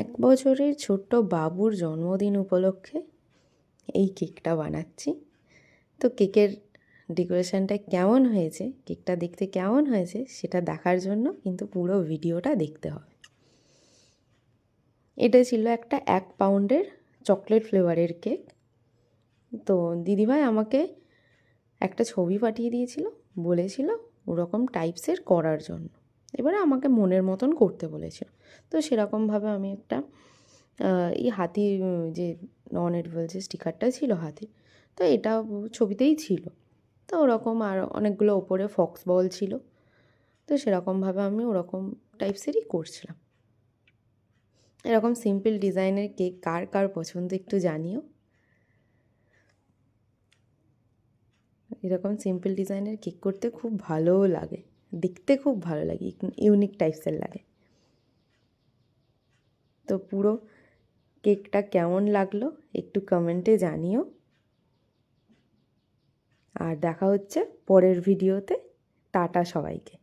1 বছরের ছোট্ট বাবুর জন্মদিন উপলক্ষে এই কেকটা বানাচ্ছি। তো কেকের ডেকোরেশনটা কেমন হয়েছে, কেকটা দেখতে কেমন হয়েছে সেটা দেখার জন্য কিন্তু পুরো ভিডিওটা দেখতে হবে। এটা ছিল একটা 1 পাউন্ডের চকলেট ফ্লেভারের কেক। তো দিদিভাই আমাকে একটা ছবি পাঠিয়ে দিয়েছিল, বলেছিল ওরকম টাইপসের করার জন্য। এবারে আমাকে মনের মতন করতে বলেছিল। তো সেরকমভাবে আমি একটা এই হাতির যে নন এডিবল যে স্টিকারটা ছিল হাতির, তো এটা ছবিতেই ছিল। তো ওরকম আর অনেকগুলো ওপরে ফক্স বল ছিল। তো সেরকমভাবে আমি ওরকম টাইপসেরই করছিলাম। এরকম সিম্পল ডিজাইনের কেক কার কার পছন্দ একটু জানিও। এরকম সিম্পল ডিজাইনের কেক করতে খুব ভালোও লাগে, দেখতে খুব ভালো লাগে, ইউনিক টাইপসের লাগে। তো পুরো কেকটা কেমন লাগলো একটু কমেন্টে জানিও। আর দেখা হচ্ছে পরের ভিডিওতে। টাটা সবাইকে।